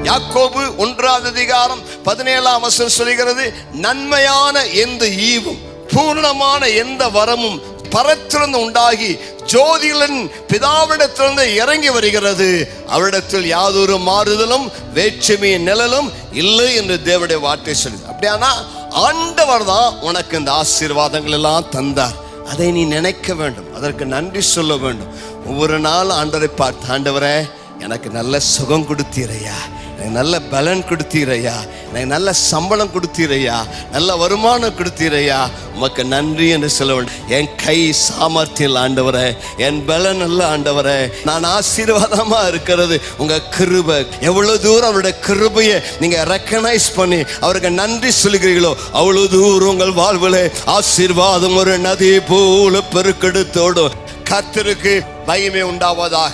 யாக்கோபு 1:17 சொல்கிறது, நன்மையான எந்த ஈவும் பூர்ணமான எந்த வரமும் பரத்திலிருந்து உண்டாகி ஜோதிகளின் பிதாவிடத்திலிருந்து இறங்கி வருகிறது, அவரிடத்தில் யாதொரு மாறுதலும் வேற்றுமையின் நிழலும் இல்லை என்று தேவனுடைய வார்த்தை சொல்லுது. அப்படியானா ஆண்டவர் தான் உனக்கு இந்த ஆசீர்வாதங்கள் எல்லாம் தந்தார். அதை நீ நினைக்க வேண்டும், அதற்கு நன்றி சொல்ல வேண்டும். ஒவ்வொரு நாள் ஆண்டவரை பார்த்து, ஆண்டவரே எனக்கு நல்ல சுகம் கொடுத்தீரையா, எனக்கு நல்ல பலன் கொடுத்தீரையா, எனக்கு நல்ல சம்பளம் கொடுத்தீரையா, நல்ல வருமானம் கொடுத்தீரையா, உமக்கு நன்றி என்று சொல்ல வேண்டும். என் கை சாமர்த்தியம் ஆண்டவரே, என் பலன் அல்ல ஆண்டவரே, நான் ஆசீர்வாதமா இருக்கிறது உங்க கிருபை. எவ்வளவு தூரம் அவருடைய கிருபையை நீங்க ரெக்கனைஸ் பண்ணி அவருக்கு நன்றி சொல்லுகிறீர்களோ அவ்வளவு தூரம் உங்கள் வாழ்வில் ஆசீர்வாதம் ஒரு நதி போல பெருக்கெடுத்தோடும். கர்த்தருக்கு மகிமை உண்டாவதாக.